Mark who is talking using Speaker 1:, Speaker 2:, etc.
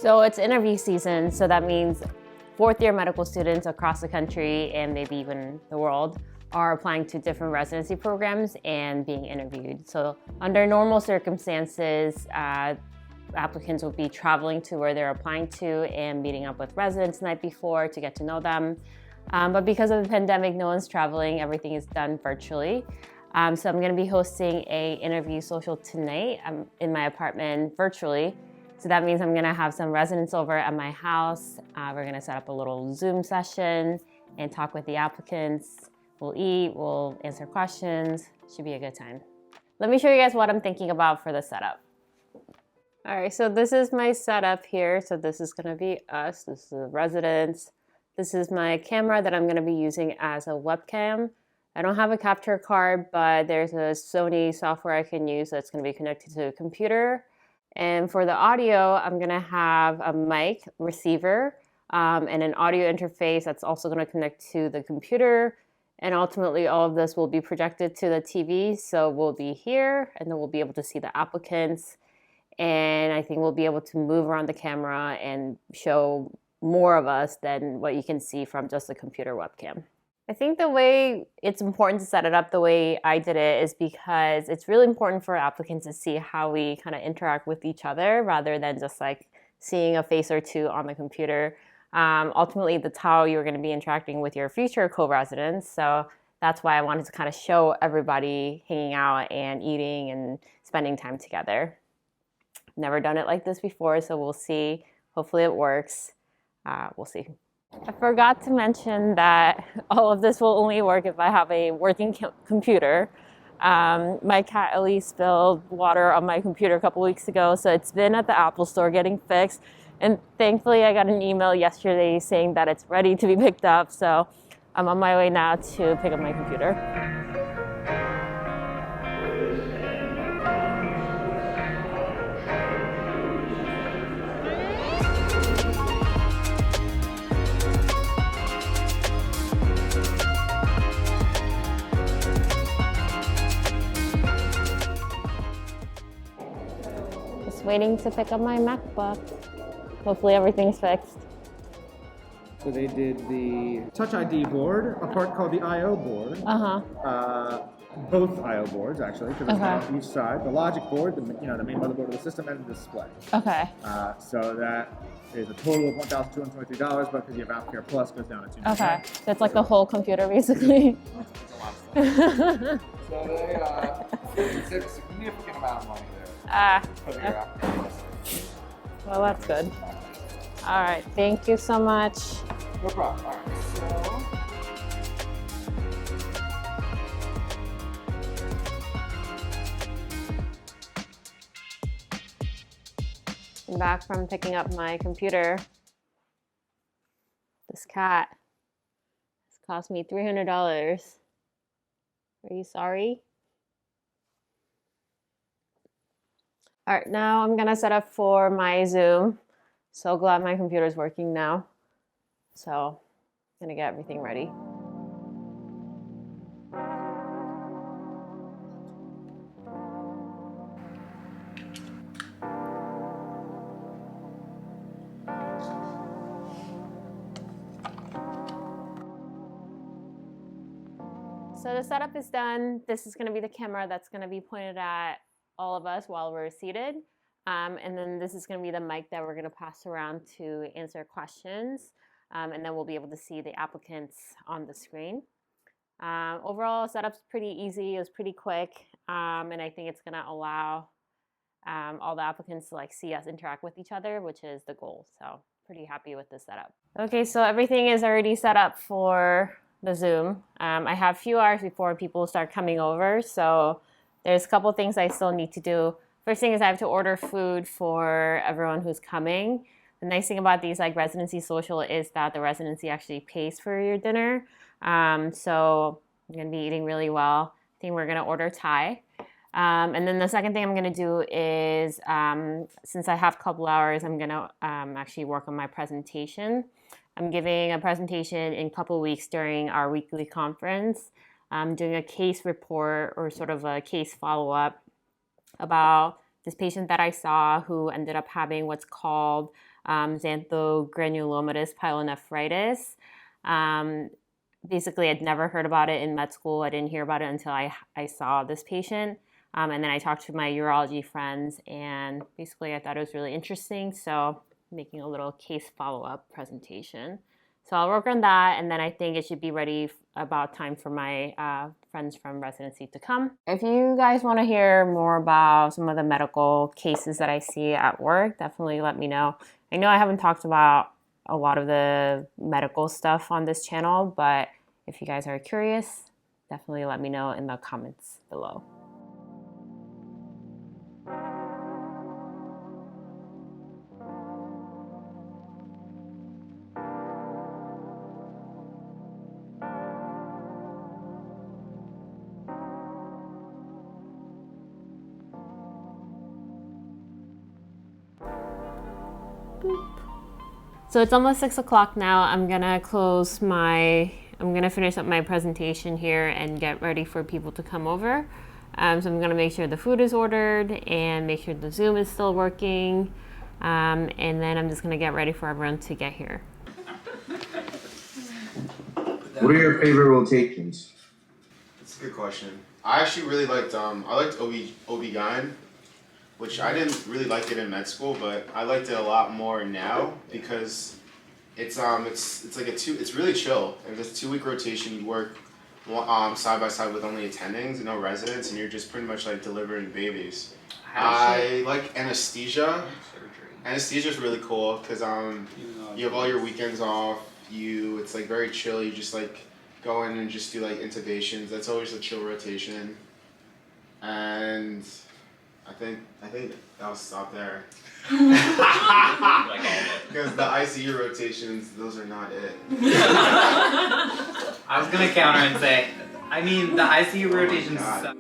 Speaker 1: So it's interview season, so that means fourth-year medical students across the country and maybe even the world are applying to different residency programs and being interviewed. So under normal circumstances, applicants will be traveling to where they're applying to and meeting up with residents the night before to get to know them. But because of the pandemic, no one's traveling, everything is done virtually. So I'm gonna be hosting a interview social tonight in my apartment virtually. So that means I'm gonna have some residents over at my house. We're gonna set up a little Zoom session and talk with the applicants. We'll eat, we'll answer questions. Should be a good time. Let me show you guys what I'm thinking about for the setup. All right, so this is my setup here. So this is gonna be us, this is the residents. This is my camera that I'm gonna be using as a webcam. I don't have a capture card, but there's a Sony software I can use that's gonna be connected to a computer. And for the audio, I'm gonna have a mic receiver and an audio interface that's also gonna connect to the computer. And ultimately, all of this will be projected to the TV. So we'll be here and then we'll be able to see the applicants. And I think we'll be able to move around the camera and show more of us than what you can see from just a computer webcam. I think the way it's important to set it up the way I did it is because it's really important for applicants to see how we kind of interact with each other rather than just like seeing a face or two on the computer. Ultimately, that's how you're going to be interacting with your future co-residents. So that's why I wanted to kind of show everybody hanging out and eating and spending time together. Never done it like this before, so we'll see. Hopefully it works. We'll see. I forgot to mention that all of this will only work if I have a working computer. My cat Ellie spilled water on my computer a couple weeks ago, so it's been at the Apple store getting fixed. And thankfully, I got an email yesterday saying that it's ready to be picked up. So I'm on my way now to pick up my computer. Waiting to pick up my MacBook. Hopefully everything's fixed.
Speaker 2: So they did the Touch ID board, a part called the I/O board. Both I/O boards actually, because it's on each side. The logic board, the main motherboard of the system, and the display.
Speaker 1: Okay.
Speaker 2: So that is a total of $1,223, but because you have AppCare Plus, it goes down to $299.
Speaker 1: Okay. So it's like the whole computer basically.
Speaker 2: It's a lot of stuff. So they save a significant amount of money there.
Speaker 1: Well, that's good. All right, thank you so much.
Speaker 2: No problem. All right, so.
Speaker 1: I'm back from picking up my computer. This cat has cost me $300. Are you sorry? All right, now I'm gonna set up for my Zoom. So glad my computer's working now. So I'm gonna get everything ready. So the setup is done. This is gonna be the camera that's gonna be pointed at all of us while we're seated. And then this is gonna be the mic that we're gonna pass around to answer questions. And then we'll be able to see the applicants on the screen. Overall, setup's pretty easy. It was pretty quick. And I think it's gonna allow all the applicants to like see us interact with each other, which is the goal. So pretty happy with this setup. Okay, so everything is already set up for the Zoom. I have a few hours before people start coming over, so there's a couple things I still need to do. First thing is I have to order food for everyone who's coming. The nice thing about these like residency social is that the residency actually pays for your dinner. So I'm gonna be eating really well. I think we're gonna order Thai. And then the second thing I'm gonna do is, since I have a couple hours, I'm gonna actually work on my presentation. I'm giving a presentation in a couple weeks during our weekly conference. I'm doing a case report or sort of a case follow-up about this patient that I saw who ended up having what's called xanthogranulomatous pyelonephritis. Basically, I'd never heard about it in med school. I didn't hear about it until I saw this patient. And then I talked to my urology friends, and basically I thought it was really interesting. So making a little case follow-up presentation. So I'll work on that, and then I think it should be ready about time for my friends from residency to come. If you guys want to hear more about some of the medical cases that I see at work, definitely let me know. I know I haven't talked about a lot of the medical stuff on this channel, but if you guys are curious, definitely let me know in the comments below. So it's almost 6 o'clock now. I'm gonna finish up my presentation here and get ready for people to come over. So I'm gonna make sure the food is ordered and make sure the Zoom is still working. And then I'm just gonna get ready for everyone to get here.
Speaker 3: What are your favorite rotations?
Speaker 4: That's a good question. I actually really liked I liked OB-GYN, which I didn't really like it in med school, but I liked it a lot more now because it's really chill. And it's a 2-week rotation. You work side by side with only attendings and no residents, and you're just pretty much like delivering babies. I like anesthesia. Anesthesia is really cool because you have all your weekends off. It's like very chill. You just like go in and just do like intubations. That's always a chill rotation. And I think I'll stop there. Because the ICU rotations, those are not it.
Speaker 5: I was gonna counter and say, I mean, the ICU rotations suck.